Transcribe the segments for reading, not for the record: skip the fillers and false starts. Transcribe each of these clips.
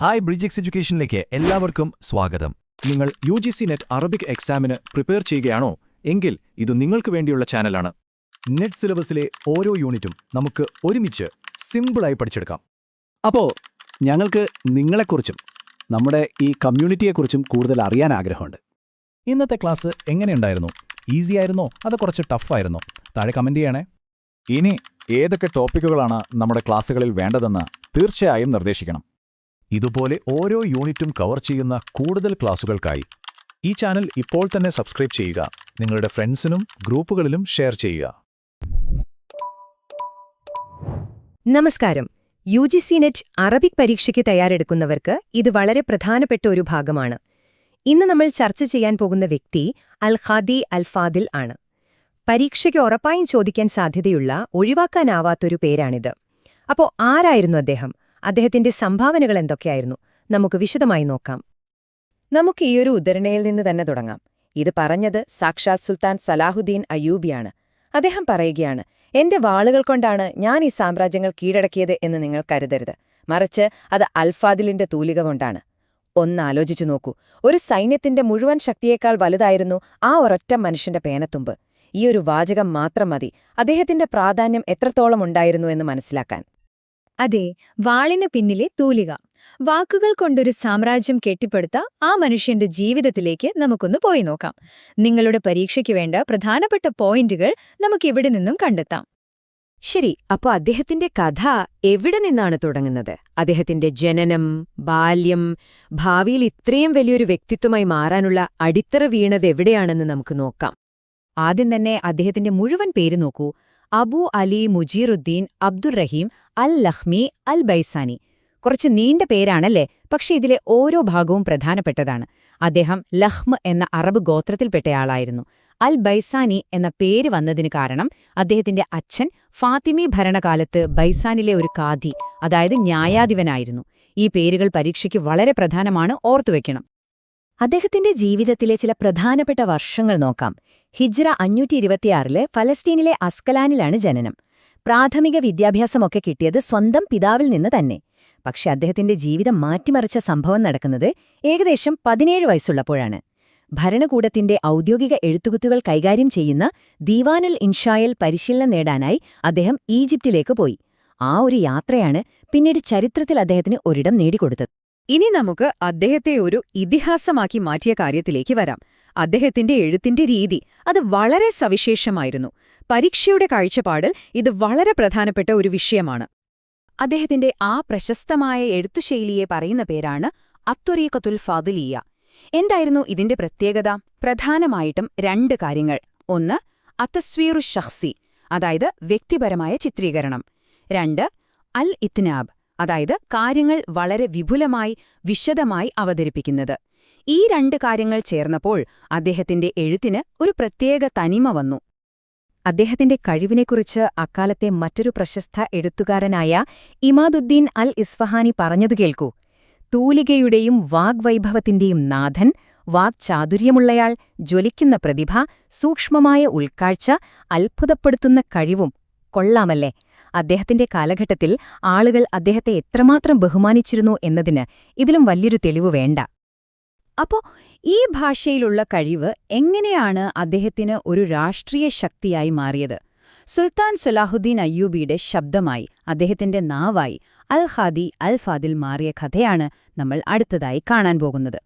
Hi bridge എഡ്യൂക്കേഷനിലേക്ക് എല്ലാവർക്കും സ്വാഗതം. നിങ്ങൾ UGC നെറ്റ് അറബിക് എക്സാമിന് പ്രിപ്പയർ ചെയ്യുകയാണോ എങ്കിൽ ഇത് നിങ്ങൾക്ക് വേണ്ടിയുള്ള ചാനലാണ്. നെറ്റ് സിലബസിലെ ഓരോ യൂണിറ്റും നമുക്ക് ഒരുമിച്ച് സിമ്പിളായി പഠിച്ചെടുക്കാം. അപ്പോൾ ഞങ്ങൾക്ക് നിങ്ങളെക്കുറിച്ചും നമ്മുടെ ഈ കമ്മ്യൂണിറ്റിയെക്കുറിച്ചും കൂടുതൽ അറിയാൻ ആഗ്രഹമുണ്ട്. ഇന്നത്തെ ക്ലാസ് എങ്ങനെയുണ്ടായിരുന്നു? ഈസി ആയിരുന്നോ അതോ കുറച്ച് ടഫായിരുന്നോ? താഴെ കമന്റ് ചെയ്യണേ. ഇനി ഏതൊക്കെ ടോപ്പിക്കുകളാണ് നമ്മുടെ ക്ലാസ്സുകളിൽ വേണ്ടതെന്ന് തീർച്ചയായും നിർദ്ദേശിക്കണം. ഇതുപോലെ ഓരോ യൂണിറ്റും കവർ ചെയ്യുന്ന കൂടുതൽ ക്ലാസുകൾക്കായി ഈ ചാനൽ ഇപ്പോൾ തന്നെ സബ്സ്ക്രൈബ് ചെയ്യുക. നിങ്ങളുടെ ഫ്രണ്ട്സിനും ഗ്രൂപ്പുകളിലും ഷെയർ ചെയ്യുക. നമസ്കാരം. UGC നെറ്റ് അറബിക് പരീക്ഷയ്ക്ക് തയ്യാറെടുക്കുന്നവർക്ക് ഇത് വളരെ പ്രധാനപ്പെട്ട ഒരു ഭാഗമാണ്. ഇന്ന് നമ്മൾ ചർച്ച ചെയ്യാൻ പോകുന്ന വ്യക്തി അൽ-ഖാദി അൽ-ഫാദിൽ ആണ്. പരീക്ഷയ്ക്ക് ഉറപ്പായും ചോദിക്കാൻ സാധ്യതയുള്ള ഒഴിവാക്കാനാവാത്തൊരു പേരാണിത്. അപ്പോൾ ആരായിരുന്നു അദ്ദേഹം? അദ്ദേഹത്തിന്റെ സംഭാവനകൾ എന്തൊക്കെയായിരുന്നു? നമുക്ക് വിശദമായി നോക്കാം. നമുക്ക് ഈയൊരു ഉദ്ധരണയിൽ നിന്ന് തന്നെ തുടങ്ങാം. ഇത് പറഞ്ഞത് സാക്ഷാൽ സുൽത്താൻ സലാഹുദ്ദീൻ അയ്യൂബിയാണ്. അദ്ദേഹം പറയുകയാണ്, എന്റെ വാളുകൾ കൊണ്ടാണ് ഞാൻ ഈ സാമ്രാജ്യങ്ങൾ കീഴടക്കിയത് എന്ന് നിങ്ങൾ കരുതരുത്, മറിച്ച് അത് അൽഫാദിലിന്റെ തൂലിക കൊണ്ടാണ്. ഒന്നാലോചിച്ചു നോക്കൂ, ഒരു സൈന്യത്തിന്റെ മുഴുവൻ ശക്തിയേക്കാൾ വലുതായിരുന്നു ആ ഒരൊറ്റ മനുഷ്യന്റെ പേനത്തുമ്പ്. ഈയൊരു വാചകം മാത്രം മതി അദ്ദേഹത്തിന്റെ പ്രാധാന്യം എത്രത്തോളം ഉണ്ടായിരുന്നു എന്ന് മനസ്സിലാക്കാൻ. അതെ, വാളിന് പിന്നിലെ തൂലിക. വാക്കുകൾ കൊണ്ടൊരു സാമ്രാജ്യം കെട്ടിപ്പടുത്ത ആ മനുഷ്യന്റെ ജീവിതത്തിലേക്ക് നമുക്കൊന്ന് പോയി നോക്കാം. നിങ്ങളുടെ പരീക്ഷയ്ക്ക് വേണ്ട പ്രധാനപ്പെട്ട പോയിന്റുകൾ നമുക്കിവിടെ നിന്നും കണ്ടെത്താം. ശരി, അപ്പോൾ അദ്ദേഹത്തിന്റെ കഥ എവിടെ നിന്നാണ് തുടങ്ങുന്നത്? അദ്ദേഹത്തിന്റെ ജനനം, ബാല്യം, ഭാവിയിൽ ഇത്രയും വലിയൊരു വ്യക്തിത്വമായി മാറാനുള്ള അടിത്തറ വീണത് എവിടെയാണെന്ന് നമുക്ക് നോക്കാം. ആദ്യം തന്നെ അദ്ദേഹത്തിന്റെ മുഴുവൻ പേര് നോക്കൂ. അബു അലി മുജീറുദ്ദീൻ അബ്ദുറഹീം അൽ-ലഖ്മി അൽ-ബൈസാനി. കുറച്ച് നീണ്ട പേരാണല്ലേ, പക്ഷെ ഇതിലെ ഓരോ ഭാഗവും പ്രധാനപ്പെട്ടതാണ്. അദ്ദേഹം ലഹ്മ് എന്ന അറബ് ഗോത്രത്തിൽപ്പെട്ടയാളായിരുന്നു. അൽ-ബൈസാനി എന്ന പേര് വന്നതിന് കാരണം അദ്ദേഹത്തിന്റെ അച്ഛൻ ഫാത്തിമി ഭരണകാലത്ത് ബൈസാനിലെ ഒരു കാദി, അതായത് ന്യായാധിപനായിരുന്നു. ഈ പേരുകൾ പരീക്ഷയ്ക്ക് വളരെ പ്രധാനമാണ്, ഓർത്തുവെക്കണം. അദ്ദേഹത്തിന്റെ ജീവിതത്തിലെ ചില പ്രധാനപ്പെട്ട വർഷങ്ങൾ നോക്കാം. ഹിജ്റ 526 ഫലസ്തീനിലെ അസ്കലാനിലാണ് ജനനം. പ്രാഥമിക വിദ്യാഭ്യാസമൊക്കെ കിട്ടിയത് സ്വന്തം പിതാവിൽ നിന്ന് തന്നെ. പക്ഷെ അദ്ദേഹത്തിന്റെ ജീവിതം മാറ്റിമറിച്ച സംഭവം നടക്കുന്നത് ഏകദേശം 17 വയസ്സുള്ളപ്പോഴാണ്. ഭരണകൂടത്തിന്റെ ഔദ്യോഗിക എഴുത്തുകുത്തുകൾ കൈകാര്യം ചെയ്യുന്ന ദീവാനുൽ ഇൻഷായിൽ പരിശീലനം നേടാനായി അദ്ദേഹം ഈജിപ്തിലേക്ക് പോയി. ആ ഒരു യാത്രയാണ് പിന്നീട് ചരിത്രത്തിൽ അദ്ദേഹത്തിന് ഒരിടം നേടിക്കൊടുത്തത്. ഇനി നമുക്ക് അദ്ദേഹത്തെ ഒരു ഇതിഹാസമാക്കി മാറ്റിയ കാര്യത്തിലേക്ക് വരാം. അദ്ദേഹത്തിന്റെ എഴുത്തിന്റെ രീതി അത് വളരെ സവിശേഷമായിരുന്നു. പരീക്ഷയുടെ കാഴ്ചപ്പാടിൽ ഇത് വളരെ പ്രധാനപ്പെട്ട ഒരു വിഷയമാണ്. അദ്ദേഹത്തിന്റെ ആ പ്രശസ്തമായ എഴുത്തുശൈലിയെ പറയുന്ന പേരാണ് അത്വരീഖത്തുൽ ഫാദിലിയ. എന്തായിരുന്നു ഇതിന്റെ പ്രത്യേകത? പ്രധാനമായിട്ടും 2 കാര്യങ്ങൾ. ഒന്ന്, അത്തസ്വീറു ഷഖ്സി, അതായത് വ്യക്തിപരമായ ചിത്രീകരണം. 2, അൽ ഇത്നാബ്, അതായത് കാര്യങ്ങൾ വളരെ വിപുലമായി വിശദമായി അവതരിപ്പിക്കുന്നത്. ഈ 2 കാര്യങ്ങൾ ചേർന്നപ്പോൾ അദ്ദേഹത്തിന്റെ എഴുത്തിന് ഒരു പ്രത്യേക തനിമ വന്നു. അദ്ദേഹത്തിന്റെ കഴിവിനെക്കുറിച്ച് അക്കാലത്തെ മറ്റൊരു പ്രശസ്ത എഴുത്തുകാരനായ ഇമാദുദ്ദീൻ അൽ ഇസ്ഫഹാനി പറഞ്ഞതു കേൾക്കൂ. തൂലികയുടെയും വാഗ്വൈഭവത്തിന്റെയും നാഥൻ, വാക്ചാതുര്യമുള്ളയാൾ, ജ്വലിക്കുന്ന പ്രതിഭ, സൂക്ഷ്മമായ ഉൾക്കാഴ്ച, അത്ഭുതപ്പെടുത്തുന്ന കഴിവും. കൊള്ളാമല്ലേ? അദ്ദേഹത്തിന്റെ കാലഘട്ടത്തിൽ ആളുകൾ അദ്ദേഹത്തെ എത്രമാത്രം ബഹുമാനിച്ചിരുന്നു എന്നതിന് ഇതിലും വലിയൊരു തെളിവ് വേണ്ട. അപ്പോ ഈ ഭാഷയിലുള്ള കഴിവ് എങ്ങനെയാണ് അദ്ദേഹത്തിന് ഒരു രാഷ്ട്രീയ ശക്തിയായി മാറിയത്? സുൽത്താൻ സലാഹുദ്ദീൻ അയ്യൂബിയുടെ ശബ്ദമായി, അദ്ദേഹത്തിന്റെ നാവായി അൽ-ഖാദി അൽ-ഫാദിൽ മാറിയ കഥയാണ് നമ്മൾ അടുത്തതായി കാണാൻ പോകുന്നത്.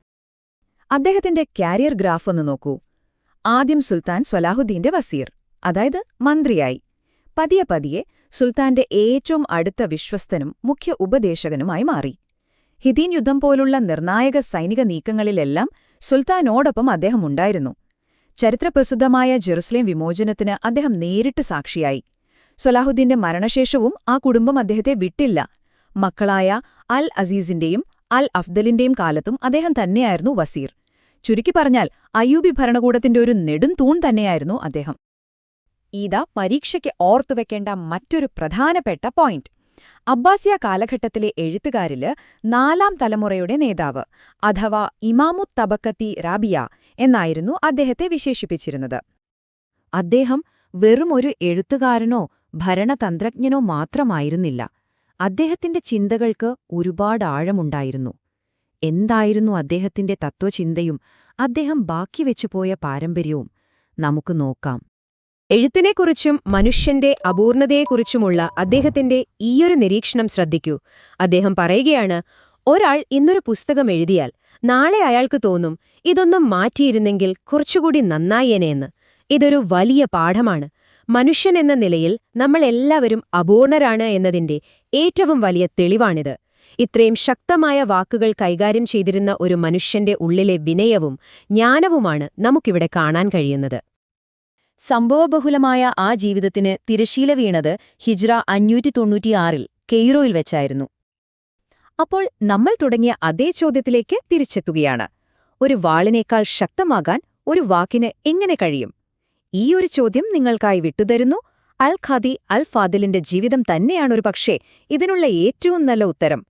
അദ്ദേഹത്തിന്റെ കാരിയർ ഗ്രാഫ് ഒന്ന് നോക്കൂ. ആദ്യം സുൽത്താൻ സലാഹുദ്ദീന്റെ വസീർ, അതായത് മന്ത്രിയായി. പതിയെ പതിയെ സുൽത്താന്റെ ഏറ്റവും അടുത്ത വിശ്വസ്തനും മുഖ്യ ഉപദേശകനുമായി മാറി. ഹിദീൻ യുദ്ധം പോലുള്ള നിർണായക സൈനിക നീക്കങ്ങളിലെല്ലാം സുൽത്താനോടൊപ്പം അദ്ദേഹം ഉണ്ടായിരുന്നു. ചരിത്രപ്രസിദ്ധമായ ജെറുസലേം വിമോചനത്തിന് അദ്ദേഹം നേരിട്ട് സാക്ഷിയായി. സലാഹുദ്ദീന്റെ മരണശേഷവും ആ കുടുംബം അദ്ദേഹത്തെ വിട്ടില്ല. മക്കളായ അൽ അസീസിന്റെയും അൽ അഫ്ദലിന്റെയും കാലത്തും അദ്ദേഹം തന്നെയായിരുന്നു വസീർ. ചുരുക്കി പറഞ്ഞാൽ അയ്യൂബി ഭരണകൂടത്തിന്റെ ഒരു നെടും തൂൺ തന്നെയായിരുന്നു അദ്ദേഹം. ഇതാ പരീക്ഷയ്ക്ക് ഓർത്തുവെക്കേണ്ട മറ്റൊരു പ്രധാനപ്പെട്ട പോയിന്റ്. അബ്ബാസിയ കാലഘട്ടത്തിലെ എഴുത്തുകാരില് 4ാം തലമുറയുടെ നേതാവ്, അഥവാ ഇമാമുത് തബക്കത്തി റാബിയ എന്നായിരുന്നു അദ്ദേഹത്തെ വിശേഷിപ്പിച്ചിരുന്നത്. അദ്ദേഹം വെറുമൊരു എഴുത്തുകാരനോ ഭരണതന്ത്രജ്ഞനോ മാത്രമായിരുന്നില്ല. അദ്ദേഹത്തിന്റെ ചിന്തകൾക്ക് ഒരുപാട് ആഴമുണ്ടായിരുന്നു. എന്തായിരുന്നു അദ്ദേഹത്തിന്റെ തത്വചിന്തയും അദ്ദേഹം ബാക്കിവെച്ചുപോയ പാരമ്പര്യവും നമുക്ക് നോക്കാം. എഴുത്തിനെക്കുറിച്ചും മനുഷ്യന്റെ അപൂർണതയെക്കുറിച്ചുമുള്ള അദ്ദേഹത്തിന്റെ ഈയൊരു നിരീക്ഷണം ശ്രദ്ധിക്കൂ. അദ്ദേഹം പറയുകയാണ്, ഒരാൾ ഇന്നൊരു പുസ്തകം എഴുതിയാൽ നാളെ അയാൾക്ക് തോന്നും ഇതൊന്നും മാറ്റിയിരുന്നെങ്കിൽ കുറച്ചുകൂടി നന്നായേനെയെന്ന്. ഇതൊരു വലിയ പാഠമാണ്. മനുഷ്യൻ എന്ന നിലയിൽ നമ്മളെല്ലാവരും അപൂർണരാണ് എന്നതിന്റെ ഏറ്റവും വലിയ തെളിവാണിത്. ഇത്രയും ശക്തമായ വാക്കുകൾ കൈകാര്യം ചെയ്തിരുന്ന ഒരു മനുഷ്യന്റെ ഉള്ളിലെ വിനയവും ജ്ഞാനവുമാണ് നമുക്കിവിടെ കാണാൻ കഴിയുന്നത്. സംഭവബഹുലമായ ആ ജീവിതത്തിന് തിരശീല വീണത് ഹിജ്റ 596 കെയ്റോയിൽ വെച്ചായിരുന്നു. അപ്പോൾ നമ്മൾ തുടങ്ങിയ അതേ ചോദ്യത്തിലേക്ക് തിരിച്ചെത്തുകയാണ്. ഒരു വാളിനേക്കാൾ ശക്തമാകാൻ ഒരു വാക്കിന് എങ്ങനെ കഴിയും? ഈ ഒരു ചോദ്യം നിങ്ങൾക്കായി വിട്ടുതരുന്നു. അൽ ഖാദി അൽ ഫാദിലിന്റെ ജീവിതം തന്നെയാണൊരു പക്ഷേ ഇതിനുള്ള ഏറ്റവും നല്ല ഉത്തരം.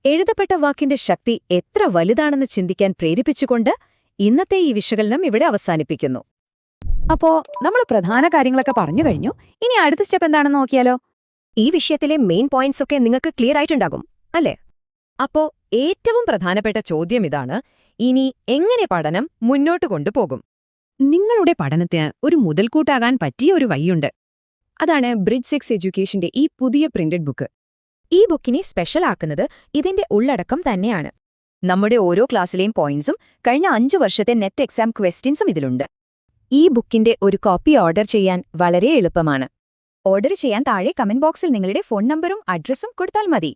എഴുതപ്പെട്ട വാക്കിന്റെ ശക്തി എത്ര വലുതാണെന്ന് ചിന്തിക്കാൻ പ്രേരിപ്പിച്ചുകൊണ്ട് ഇന്നത്തെ ഈ വിശകലനം ഇവിടെ അവസാനിപ്പിക്കുന്നു. അപ്പോ നമ്മൾ പ്രധാന കാര്യങ്ങളൊക്കെ പറഞ്ഞു കഴിഞ്ഞു. ഇനി അടുത്ത സ്റ്റെപ്പ് എന്താണെന്ന് നോക്കിയാലോ? ഈ വിഷയത്തിലെ മെയിൻ പോയിന്റ്സ് ഒക്കെ നിങ്ങൾക്ക് ക്ലിയർ ആയിട്ടുണ്ടാകും അല്ലേ? അപ്പോ ഏറ്റവും പ്രധാനപ്പെട്ട ചോദ്യം ഇതാണ്: ഇനി എങ്ങനെ പഠനം മുന്നോട്ട് കൊണ്ടുപോകും? നിങ്ങളുടെ പഠനത്തിന് ഒരു മുതൽക്കൂട്ടാകാൻ പറ്റിയ ഒരു വഴിയുണ്ട്. അതാണ് ബ്രിഡ്ജ് 6 എഡ്യൂക്കേഷന്റെ ഈ പുതിയ പ്രിന്റഡ് ബുക്ക്. ഈ ബുക്കിനെ സ്പെഷ്യൽ ആക്കുന്നത് ഇതിന്റെ ഉള്ളടക്കം തന്നെയാണ്. നമ്മുടെ ഓരോ ക്ലാസ്സിലെയും പോയിന്റ്സും കഴിഞ്ഞ 5 വർഷത്തെ നെറ്റ് എക്സാം ക്വസ്റ്റ്യൻസും ഇതിലുണ്ട്. ഈ ബുക്കിന്റെ ഒരു കോപ്പി ഓർഡർ ചെയ്യാൻ വളരെ എളുപ്പമാണ്. ഓർഡർ ചെയ്യാൻ താഴെ കമന്റ് ബോക്സിൽ നിങ്ങളുടെ ഫോൺ നമ്പറും അഡ്രസ്സും കൊടുത്താൽ മതി.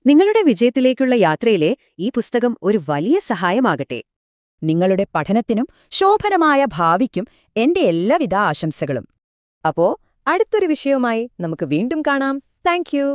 നിങ്ങളുടെ വിജയത്തിലേക്കുള്ള യാത്രയിലെ ഈ പുസ്തകം ഒരു വലിയ സഹായമാകട്ടെ. നിങ്ങളുടെ പഠനത്തിനും ശോഭനമായ ഭാവിക്കും എന്റെ എല്ലാവിധ ആശംസകളും. അപ്പോ അടുത്തൊരു വിഷയവുമായി നമുക്ക് വീണ്ടും കാണാം. Thank you.